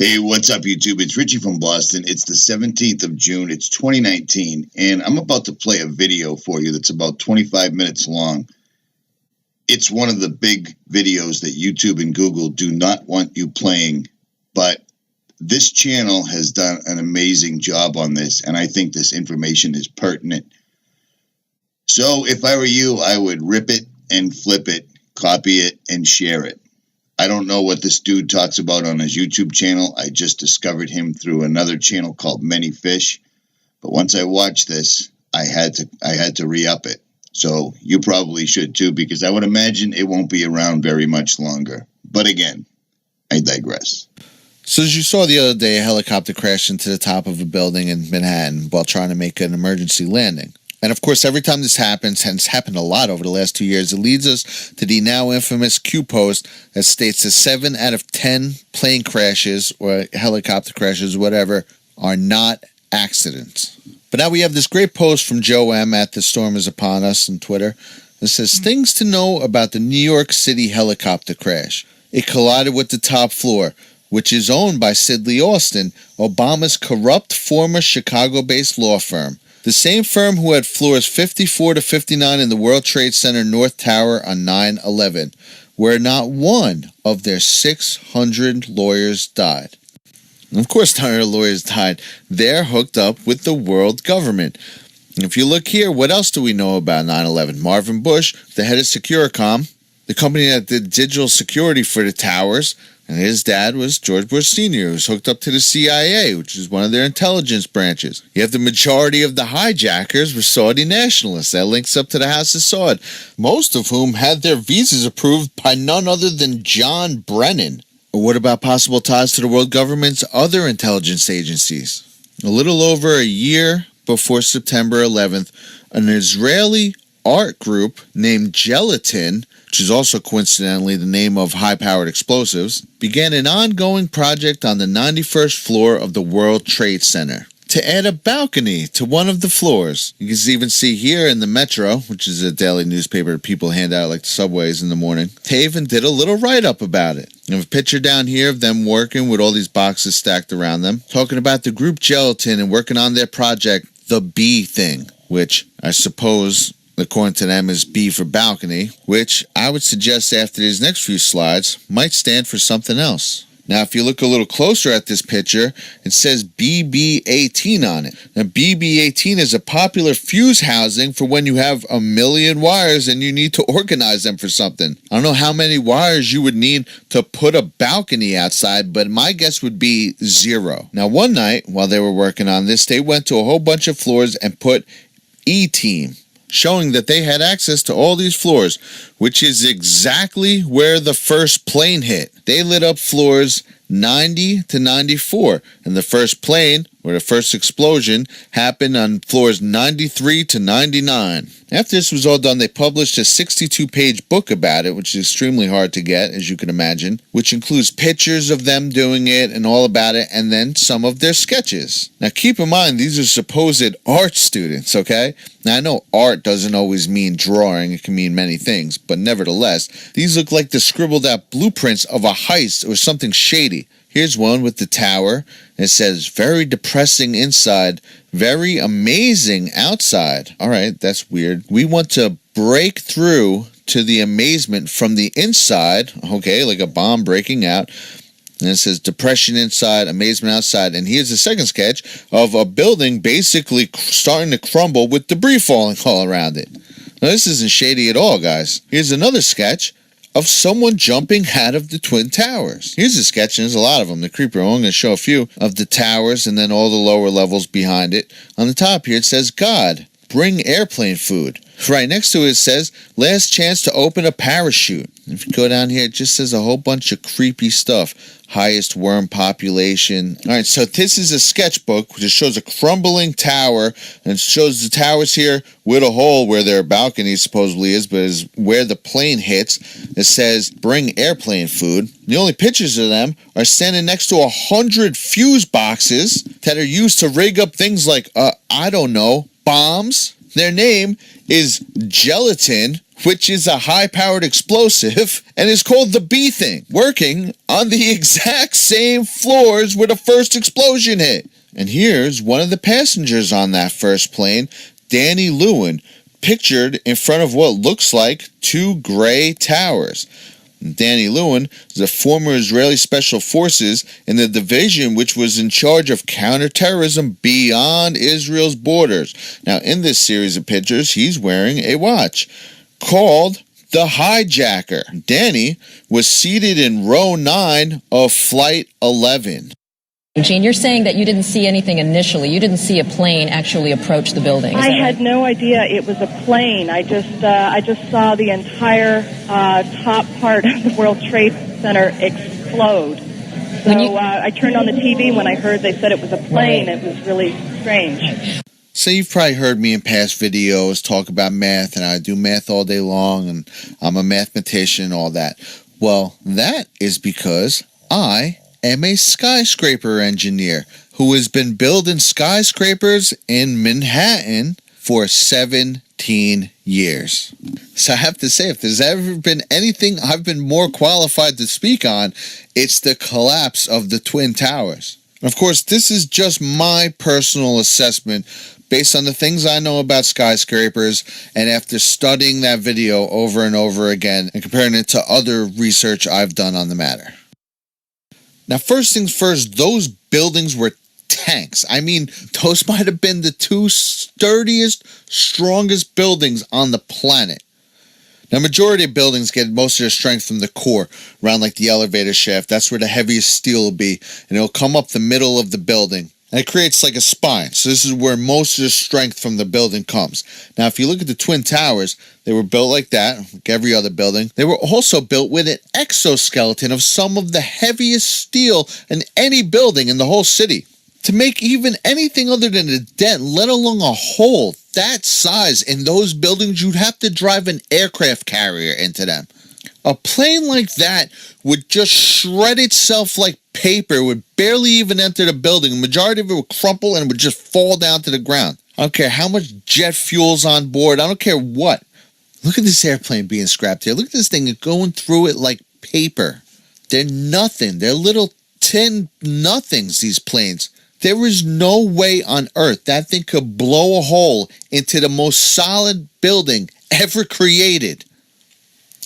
Hey, what's up, YouTube? It's Richie from Boston. It's the 17th of June. It's 2019, and I'm about to play a video for you that's about 25 minutes long. It's one of the big videos that YouTube and Google do not want you playing, but this channel has done an amazing job on this, and I think this information is pertinent. So if I were you, I would rip it and flip it, copy it, and share it. I don't know what this dude talks about on his YouTube channel. I just discovered him through another channel called Many Fish. But once I watched this, I had to re-up it. So you probably should too, because I would imagine it won't be around very much longer. But again, I digress. So as you saw the other day, a helicopter crashed into the top of a building in Manhattan while trying to make an emergency landing. And of course, every time this happens, and it's happened a lot over the last 2 years, it leads us to the now infamous Q post that states that 7 out of 10 plane crashes or helicopter crashes, whatever, are not accidents. But now we have this great post from Joe M. at The Storm Is Upon Us on Twitter that says, things to know about the New York City helicopter crash. It collided with the top floor, which is owned by Sidley Austin, Obama's corrupt former Chicago-based law firm. The same firm who had floors 54 to 59 in the World Trade Center North Tower on 9/11, where not one of their 600 lawyers died. And of course, none of their lawyers died. They're hooked up with the world government. And if you look here, what else do we know about 9/11? Marvin Bush, the head of Securicom, the company that did digital security for the towers, and his dad was George Bush Sr., who was hooked up to the CIA, which is one of their intelligence branches. You have the majority of the hijackers were Saudi nationalists. That links up to the House of Saud, most of whom had their visas approved by none other than John Brennan. Or what about possible ties to the world government's other intelligence agencies? A little over a year before September 11th, an Israeli art group named Gelatin, which is also coincidentally the name of high-powered explosives, began an ongoing project on the 91st floor of the World Trade Center to add a balcony to one of the floors. You can even see here in the Metro, which is a daily newspaper that people hand out like the subways in the morning, they even did a little write-up about it. You have a picture down here of them working with all these boxes stacked around them, talking about the group Gelatin and working on their project, the B thing, which I suppose, according to them, is B for balcony, which I would suggest after these next few slides might stand for something else. Now, if you look a little closer at this picture, it says BB18 on it. Now, BB18 is a popular fuse housing for when you have a million wires and you need to organize them for something. I don't know how many wires you would need to put a balcony outside, but my guess would be 0. Now, one night, while they were working on this, they went to a whole bunch of floors and put E-Team, showing that they had access to all these floors, which is exactly where the first plane hit. They lit up floors 90 to 94, and the first plane, or the first explosion, happened on floors 93 to 99. After this was all done, they published a 62-page book about it, which is extremely hard to get, as you can imagine, which includes pictures of them doing it and all about it, and then some of their sketches. Now, keep in mind, these are supposed art students, okay? Now, I know art doesn't always mean drawing. It can mean many things, but nevertheless, these look like the scribbled-out blueprints of a heist or something shady. Here's one with the tower. It says, very depressing inside, very amazing outside. All right, that's weird. We want to break through to the amazement from the inside. Okay, like a bomb breaking out. And it says depression inside, amazement outside. And here's the second sketch of a building basically starting to crumble with debris falling all around it. Now, this isn't shady at all, guys. Here's another sketch of someone jumping out of the Twin Towers. Here's a sketch, and there's a lot of them. The creeper, I'm going to show a few of the towers and then all the lower levels behind it. On the top here, it says, God, bring airplane food. Right next to it says, last chance to open a parachute. If you go down here, it just says a whole bunch of creepy stuff. Highest worm population. All right, so this is a sketchbook which shows a crumbling tower, and it shows the towers here with a hole where their balcony supposedly is, but is where the plane hits. It says, bring airplane food. The only pictures of them are standing next to 100 fuse boxes that are used to rig up things like, I don't know, bombs. Their name is gelatin, which is a high-powered explosive, and is called the Bee Thing, working on the exact same floors where the first explosion hit. And here's one of the passengers on that first plane, Danny Lewin, pictured in front of what looks like two gray towers. Danny Lewin is a former Israeli Special Forces in the division which was in charge of counterterrorism beyond Israel's borders. Now, in this series of pictures, he's wearing a watch called the Hijacker. Danny was seated in row 9 of Flight 11. Gene, you're saying that you didn't see anything initially. You didn't see a plane actually approach the building. I had no idea it was a plane. I just saw the entire top part of the World Trade Center explode. So I turned on the TV when I heard they said it was a plane. Right. It was really strange. So you've probably heard me in past videos talk about math, and I do math all day long, and I'm a mathematician and all that. Well, that is because I am a skyscraper engineer who has been building skyscrapers in Manhattan for 17 years. So I have to say, if there's ever been anything I've been more qualified to speak on, it's the collapse of the Twin Towers. Of course, this is just my personal assessment based on the things I know about skyscrapers, and after studying that video over and over again and comparing it to other research I've done on the matter. Now, first things first, those buildings were tanks. I mean, those might have been the two sturdiest, strongest buildings on the planet. Now, majority of buildings get most of their strength from the core, around like the elevator shaft. That's where the heaviest steel will be, and it'll come up the middle of the building. And it creates like a spine. So this is where most of the strength from the building comes. Now, if you look at the Twin Towers, they were built like that, like every other building. They were also built with an exoskeleton of some of the heaviest steel in any building in the whole city. To make even anything other than a dent, let alone a hole that size in those buildings, you'd have to drive an aircraft carrier into them. A plane like that would just shred itself like paper, would barely even enter the building. The majority of it would crumple and would just fall down to the ground. I don't care how much jet fuel's on board. I don't care what. Look at this airplane being scrapped here. Look at this thing going through it like paper. They're nothing. They're little tin nothings, these planes. There is no way on earth that thing could blow a hole into the most solid building ever created.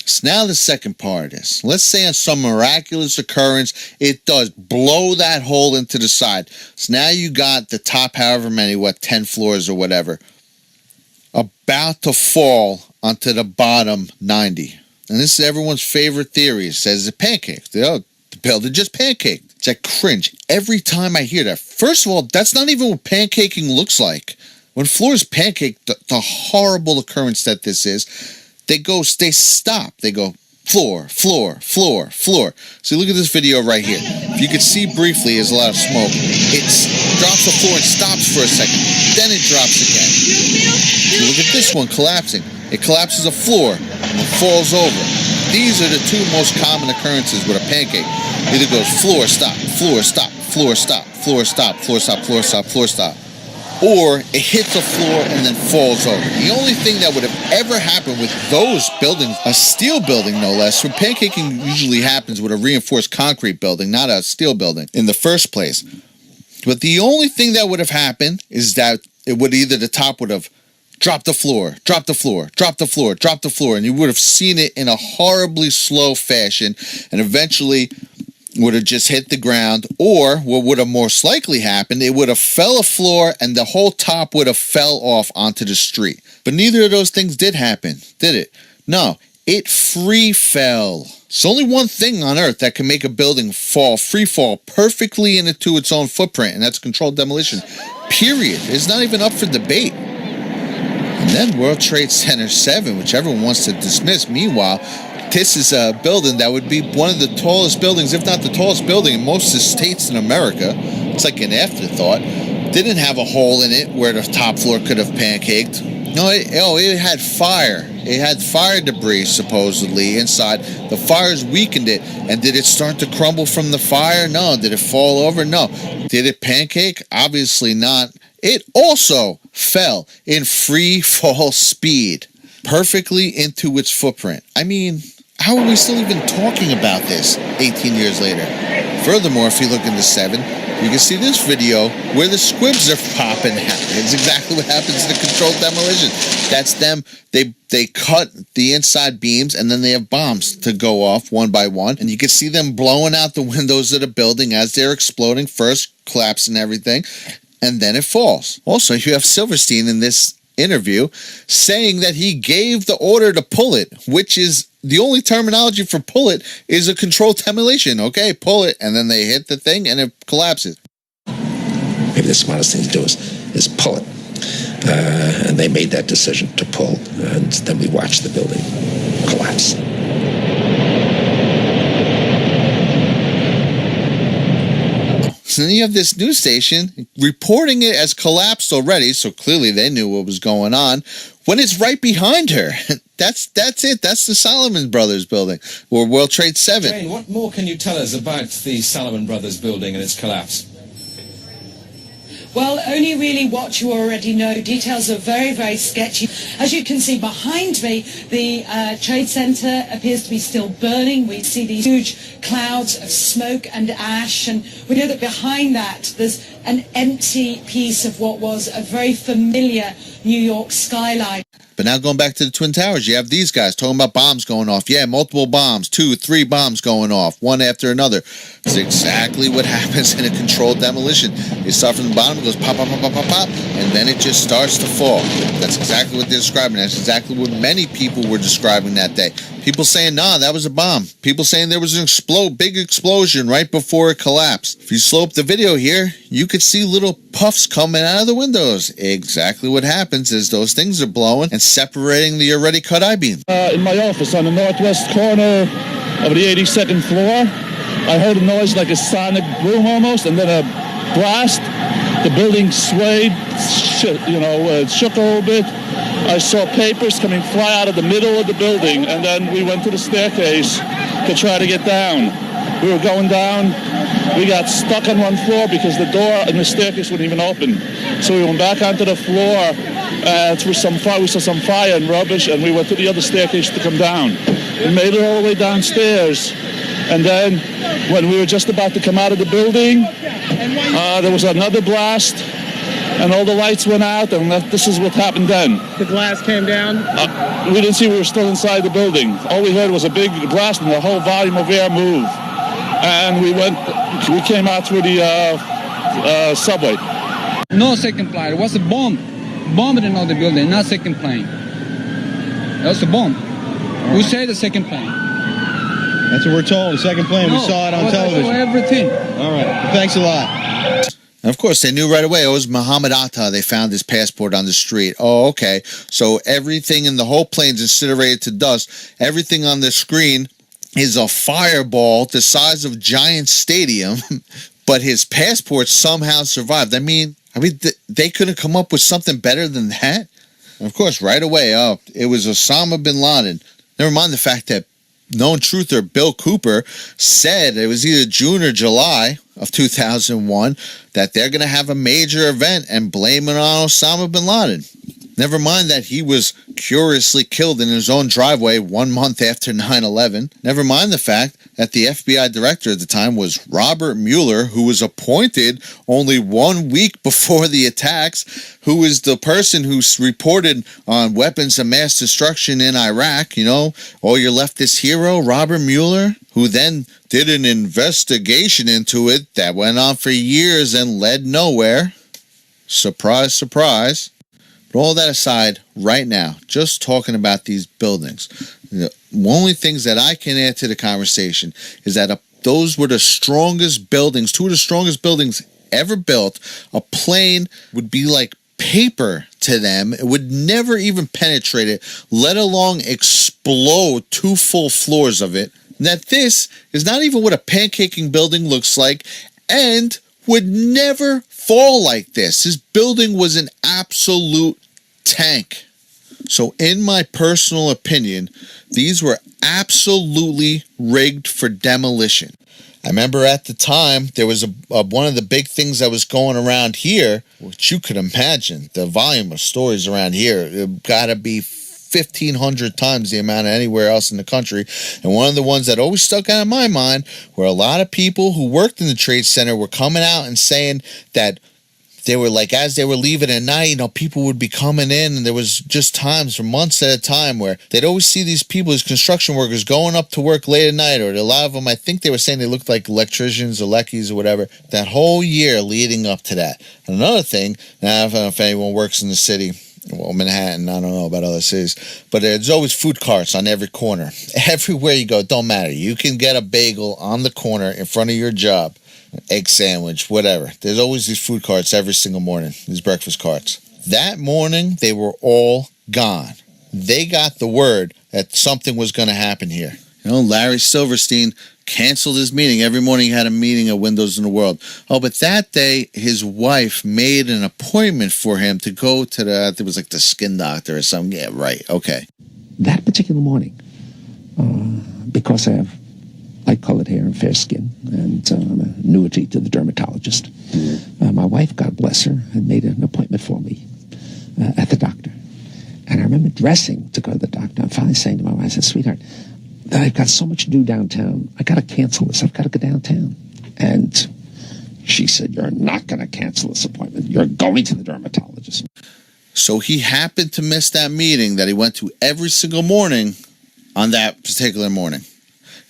So now the second part of this. Let's say on some miraculous occurrence, it does blow that hole into the side. So now you got the top, however many, 10 floors or whatever, about to fall onto the bottom 90. And this is everyone's favorite theory. It says it's pancaked. The building just pancaked. It's like cringe every time I hear that. First of all, that's not even what pancaking looks like. When floors pancake, the horrible occurrence that this is, they stop. They go floor, floor, floor, floor. So look at this video right here. If you can see briefly, there's a lot of smoke. It drops the floor and stops for a second. Then it drops again. So look at this one collapsing. It collapses a floor and it falls over. These are the two most common occurrences with a pancake. It either goes floor, stop, floor, stop, floor, stop, floor, stop, floor, stop, floor, stop, floor, stop. Or it hits a floor and then falls over. The only thing that would have ever happened with those buildings, a steel building no less, so pancaking usually happens with a reinforced concrete building, not a steel building in the first place. But the only thing that would have happened is that it would either the top would have dropped the floor, dropped the floor, dropped the floor, dropped the floor, and you would have seen it in a horribly slow fashion, and eventually would have just hit the ground, or what would have most likely happened, it would have fell a floor and the whole top would have fell off onto the street. But neither of those things did happen, did it? No, it free fell. There's only one thing on earth that can make a building free fall perfectly into its own footprint, and that's controlled demolition. Period. It's not even up for debate. And then World Trade Center 7, which everyone wants to dismiss. Meanwhile, this is a building that would be one of the tallest buildings, if not the tallest building in most of the states in America. It's like an afterthought. Didn't have a hole in it where the top floor could have pancaked. No, it had fire. It had fire debris, supposedly, inside. The fires weakened it. And did it start to crumble from the fire? No. Did it fall over? No. Did it pancake? Obviously not. It also fell in free fall speed perfectly into its footprint. I mean, how are we still even talking about this 18 years later? Furthermore, if you look into 7, you can see this video where the squibs are popping out. It's exactly what happens in a controlled demolition. That's them. They cut the inside beams, and then they have bombs to go off one by one. And you can see them blowing out the windows of the building as they're exploding, first collapsing everything, and then it falls. Also, you have Silverstein in this interview saying that he gave the order to pull it, which is the only terminology for pull it is a controlled demolition. Okay, pull it, and then they hit the thing and it collapses. Maybe the smartest thing to do is pull it. And they made that decision to pull, and then we watched the building collapse. So then you have this news station reporting it as collapsed already, so clearly they knew what was going on, when it's right behind her. That's it. That's the Salomon Brothers building, or World Trade 7. Jane, what more can you tell us about the Salomon Brothers building and its collapse? Well, only really what you already know. Details are very, very sketchy. As you can see behind me, the trade centre appears to be still burning. We see these huge clouds of smoke and ash, and we know that behind that there's an empty piece of what was a very familiar New York skyline. But now going back to the Twin Towers, you have these guys talking about bombs going off. Yeah, multiple bombs, 2, 3 bombs going off, one after another. It's exactly what happens in a controlled demolition. You start from the bottom, it goes pop, pop, pop, pop, pop, pop, and then it just starts to fall. That's exactly what they're describing. That's exactly what many people were describing that day. People saying, nah, that was a bomb. People saying there was an big explosion right before it collapsed. If you slow up the video here, you could see little puffs coming out of the windows. Exactly what happens is those things are blowing and separating the already cut I-beam. In my office on the northwest corner of the 82nd floor, I heard a noise like a sonic boom almost, and then a blast. The building swayed, shook a little bit. I saw papers coming fly out of the middle of the building, and then we went to the staircase to try to get down. We were going down. We got stuck on one floor because the door and the staircase wouldn't even open. So we went back onto the floor through some fire. We saw some fire and rubbish, and we went to the other staircase to come down. We made it all the way downstairs, and then when we were just about to come out of the building, there was another blast, and all the lights went out, and this is what happened then. The glass came down? We didn't see we were still inside the building. All we heard was a big blast, and the whole volume of air moved. And we came out through the subway. No second plane. It was a bomb. Bombed in the building, not second plane. That was a bomb. Right. Who said the second plane? That's what we're told, the second plane. We saw it on television. I saw everything. All right. Well, thanks a lot. And of course, they knew right away, it was Muhammad Atta. They found his passport on the street. Oh, okay. So everything in the whole plane's incinerated to dust. Everything on the screen is a fireball the size of Giant Stadium, but his passport somehow survived. I mean, they couldn't come up with something better than that. And of course, right away, it was Osama bin Laden. Never mind the fact that known truther Bill Cooper said it was either June or July of 2001 that they're going to have a major event and blame it on Osama bin Laden. Never mind that he was curiously killed in his own driveway 1 month after 9/11. Never mind the fact that the FBI director at the time was Robert Mueller, who was appointed only 1 week before the attacks, who was the person who reported on weapons of mass destruction in Iraq. You know, all you're left this hero, Robert Mueller, who then did an investigation into it that went on for years and led nowhere. Surprise, surprise. But all that aside, right now, just talking about these buildings, the only things that I can add to the conversation is that those were the strongest buildings, 2 of the strongest buildings ever built. A plane would be like paper to them. It would never even penetrate it, let alone explode 2 full floors of it. And that this is not even what a pancaking building looks like, and would never fall like this. This building was an absolute tank. So in my personal opinion, these were absolutely rigged for demolition. I remember at the time, there was one of the big things that was going around here, which you could imagine, the volume of stories around here, it got to be 1,500 times the amount of anywhere else in the country. And one of the ones that always stuck out in my mind were a lot of people who worked in the Trade Center were coming out and saying that they were like, as they were leaving at night, people would be coming in, and there was just times for months at a time where they'd always see these people, these construction workers, going up to work late at night, or a lot of them, I think they were saying they looked like electricians or leckies or whatever, that whole year leading up to that. And another thing, now I don't know if anyone works in the city, well, Manhattan, I don't know about other cities, but there's always food carts on every corner. Everywhere you go, it don't matter. You can get a bagel on the corner in front of your job. Egg sandwich, whatever. There's always these food carts every single morning, these breakfast carts. That morning, they were all gone. They got the word that something was going to happen here. Larry Silverstein canceled his meeting. Every morning he had a meeting at Windows in the World. Oh, but that day, his wife made an appointment for him to go to it was like the skin doctor or something. Yeah, right. Okay. That particular morning, because I have light-colored hair and fair skin, and I'm an annuity to the dermatologist. My wife, God bless her, had made an appointment for me at the doctor. And I remember dressing to go to the doctor. I'm finally saying to my wife, I said, sweetheart, I've got so much to do downtown. I got to cancel this. I've got to go downtown. And she said, you're not going to cancel this appointment. You're going to the dermatologist. So he happened to miss that meeting that he went to every single morning on that particular morning.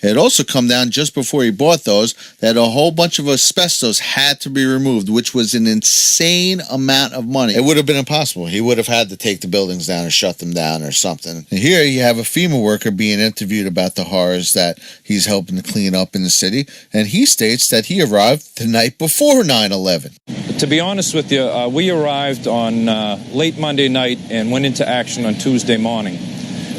It had also come down just before he bought those that a whole bunch of asbestos had to be removed, which was an insane amount of money. It would have been impossible. He would have had to take the buildings down or shut them down or something. And here you have a FEMA worker being interviewed about the horrors that he's helping to clean up in the city, and he states that he arrived the night before 9/11. To be honest with you, we arrived on late Monday night and went into action on Tuesday morning.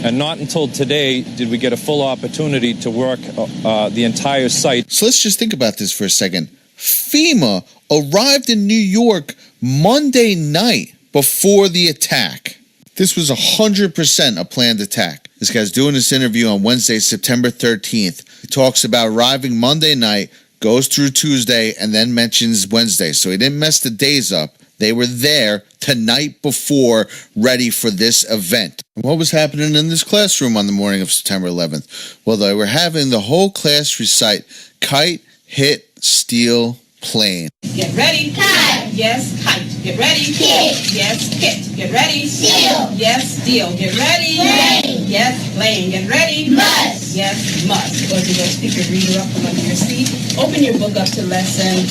And not until today did we get a full opportunity to work the entire site. So let's just think about this for a second. FEMA arrived in New York Monday night before the attack. This was 100% a planned attack. This guy's doing this interview on Wednesday, September 13th. He talks about arriving Monday night, goes through Tuesday, and then mentions Wednesday. So he didn't mess the days up. They were there the night before, ready for this event. What was happening in this classroom on the morning of September 11th? Well, they were having the whole class recite kite, hit, steel, plane. Get ready. Kite. Yes, kite. Get ready. Hit. Yes, hit. Get ready. Steel. Yes, steel. Get ready. Plane. Yes, plane. Get ready. Must. Yes, must. Go to your speaker reader up from under your seat. Open your book up to lesson.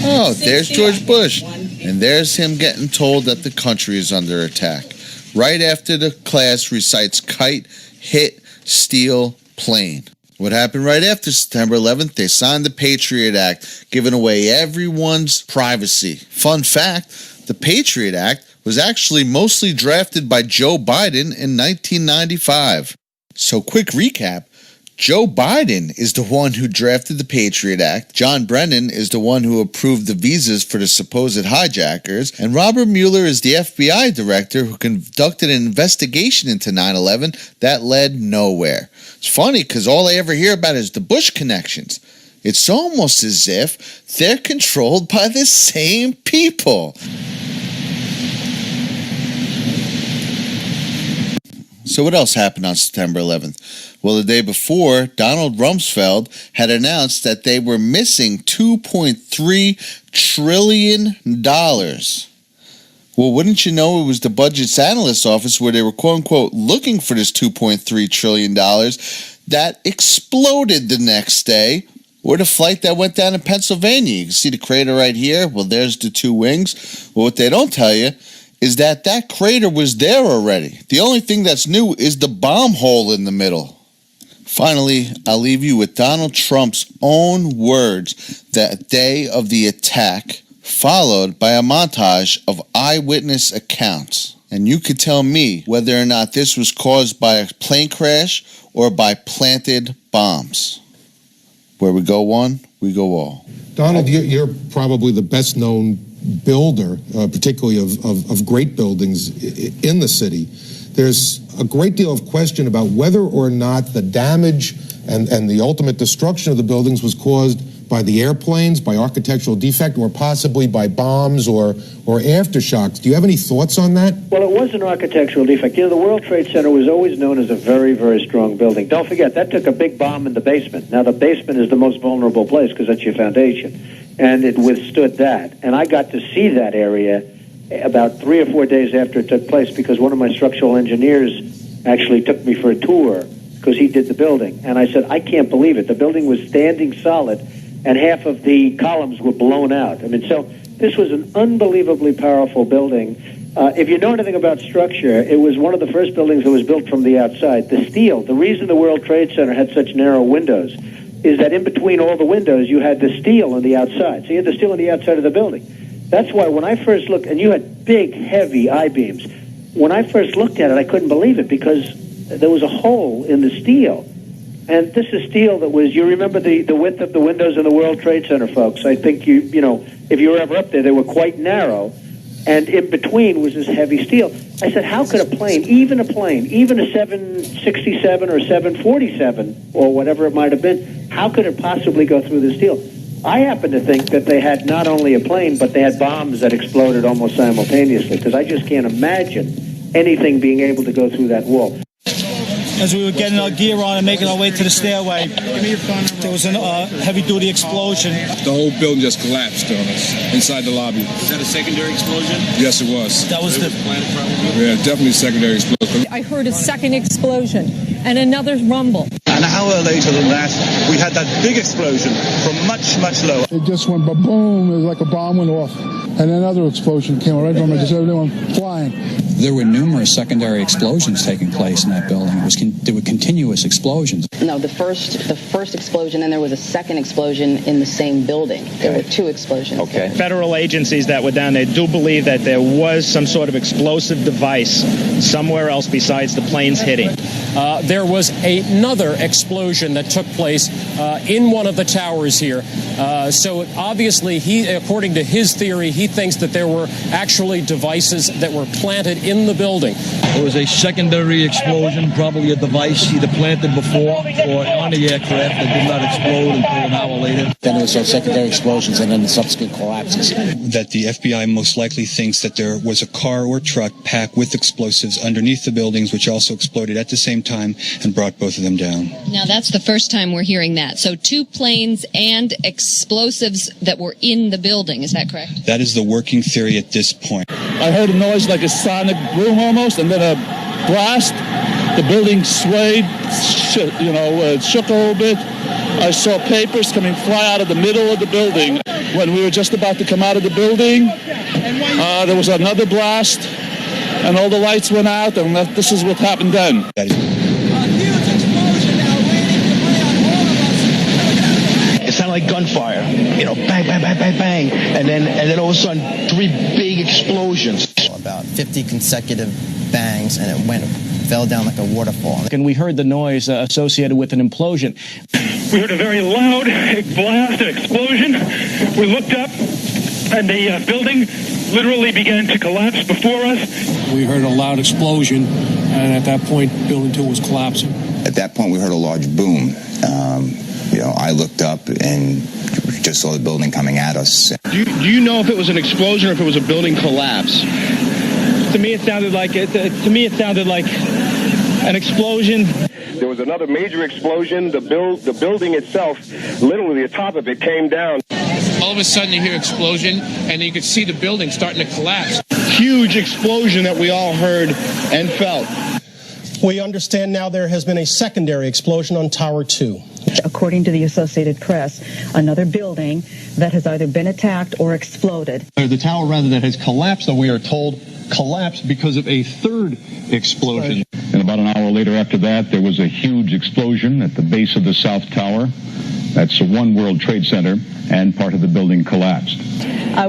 Oh, there's George Bush. And there's him getting told that the country is under attack. Right after the class recites kite, hit, steel, plane. What happened right after September 11th? They signed the Patriot Act, giving away everyone's privacy. Fun fact, the Patriot Act was actually mostly drafted by Joe Biden in 1995. So quick recap. Joe Biden is the one who drafted the Patriot Act, John Brennan is the one who approved the visas for the supposed hijackers, and Robert Mueller is the FBI director who conducted an investigation into 9/11 that led nowhere. It's funny because all I ever hear about is the Bush connections. It's almost as if they're controlled by the same people. So what else happened on September 11th? Well, the day before, Donald Rumsfeld had announced that they were missing $2.3 trillion. Well, wouldn't you know, it was the Budget Analyst's Office where they were quote-unquote looking for this $2.3 trillion that exploded the next day. Or the flight that went down in Pennsylvania. You can see the crater right here. Well, there's the two wings. Well, what they don't tell you is that that crater was there already. The only thing that's new is the bomb hole in the middle. Finally, I'll leave you with Donald Trump's own words that day of the attack, followed by a montage of eyewitness accounts. And you could tell me whether or not this was caused by a plane crash or by planted bombs. Where we go one, we go all. Donald, you're probably the best known builder, particularly of great buildings in the city. There's a great deal of question about whether or not the damage and the ultimate destruction of the buildings was caused by the airplanes, by architectural defect, or possibly by bombs or aftershocks. Do you have any thoughts on that? Well, it was an architectural defect. You know, the World Trade Center was always known as a very, very strong building. Don't forget, that took a big bomb in the basement. Now, the basement is the most vulnerable place because that's your foundation, and it withstood that. And I got to see that area about 3 or 4 days after it took place because one of my structural engineers actually took me for a tour because he did the building. And I said, I can't believe it. The building was standing solid, and half of the columns were blown out. I mean, so this was an unbelievably powerful building. If you know anything about structure, it was one of the first buildings that was built from the outside. The steel, the reason the World Trade Center had such narrow windows is that in between all the windows, you had the steel on the outside. So you had the steel on the outside of the building. That's why when I first looked, and you had big, heavy I-beams, when I first looked at it, I couldn't believe it because there was a hole in the steel. And this is steel that was, you remember the width of the windows in the World Trade Center, folks. I think you know, if you were ever up there, they were quite narrow. And in between was this heavy steel. I said, how could a plane, even a 767 or 747 or whatever it might have been, how could it possibly go through the steel? I happen to think that they had not only a plane, but they had bombs that exploded almost simultaneously, because I just can't imagine anything being able to go through that wall. As we were getting our gear on and making our way to the stairway, there was a heavy-duty explosion. The whole building just collapsed on us inside the lobby. Was that a secondary explosion? Yes, it was. That was planet, probably? Yeah, definitely a secondary explosion. I heard a second explosion and another rumble. An hour later than that, we had that big explosion from much, much lower. It just went boom, it was like a bomb went off. And another explosion came right from it, just everyone flying. There were numerous secondary explosions taking place in that building. There were continuous explosions. No, the first explosion, and there was a second explosion in the same building. There were two explosions. Okay. Federal agencies that were down there do believe that there was some sort of explosive device somewhere else besides the planes hitting. There was another explosion that took place in one of the towers here. So obviously, according to his theory, he thinks that there were actually devices that were planted in the building. There was a secondary explosion, probably a device either planted before or on the aircraft that did not explode until an hour later. Then there was those secondary explosions and then the subsequent collapses. That the FBI most likely thinks that there was a car or truck packed with explosives underneath the buildings, which also exploded at the same time and brought both of them down. Now, that's the first time we're hearing that. So 2 planes and explosives that were in the building. Is that correct? That is the working theory at this point. I heard a noise like a sonic boom almost, and then a blast. The building swayed, shook a little bit. I saw papers fly out of the middle of the building. When we were just about to come out of the building, there was another blast, and all the lights went out, and this is what happened then. It sounded like gunfire, bang, bang, bang, bang, bang, and then all of a sudden 3 big explosions. About 50 consecutive bangs, and it fell down like a waterfall. And we heard the noise associated with an implosion. We heard a very loud blast, an explosion. We looked up, and the building literally began to collapse before us. We heard a loud explosion, and at that point, Building 2 was collapsing. At that point, we heard a large boom. I looked up and just saw the building coming at us. Do you know if it was an explosion or if it was a building collapse? To me, it sounded like an explosion. There was another major explosion. The building itself, literally the top of it, came down. All of a sudden, you hear explosion, and you could see the building starting to collapse. Huge explosion that we all heard and felt. We understand now there has been a secondary explosion on Tower 2. According to the Associated Press, another building that has either been attacked or exploded. The tower, rather, that has collapsed, though we are told, collapsed because of a third explosion. And about an hour later after that, there was a huge explosion at the base of the South Tower. That's One World Trade Center, and part of the building collapsed.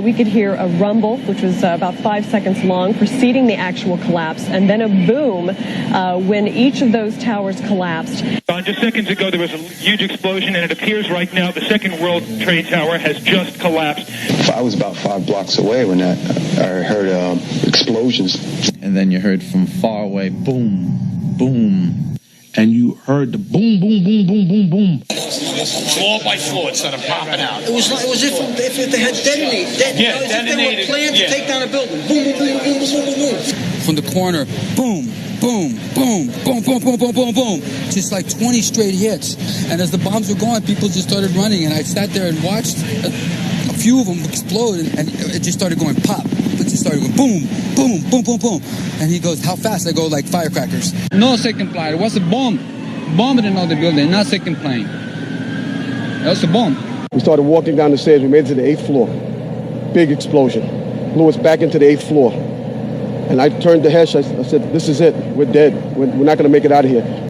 We could hear a rumble, which was about 5 seconds long, preceding the actual collapse, and then a boom when each of those towers collapsed. Just seconds ago, there was a huge explosion, and it appears right now the second World Trade Tower has just collapsed. I was about 5 blocks away when I heard explosions. And then you heard from far away, boom, boom. And you heard the boom, boom, boom, boom, boom, boom. Floor by floor, it started popping out. It was if they had detonated. Yeah, If detonated. they were planned to take down a building. Boom, boom, boom, boom, boom, boom, boom. From the corner, boom, boom, boom, boom, boom, boom, boom, boom, boom. Just like 20 straight hits. And as the bombs were going, people just started running. And I sat there and watched a few of them explode. And it just started going pop. It just started going boom, boom, boom, boom, boom. And he goes, how fast? I go, like firecrackers. No second plane. It was a bomb. Bombed in the building, not second plane. That was a bomb. We started walking down the stairs. We made it to the 8th floor. Big explosion. Blew us back into the 8th floor. And I turned to Hesh. I said, this is it. We're dead. We're not going to make it out of here.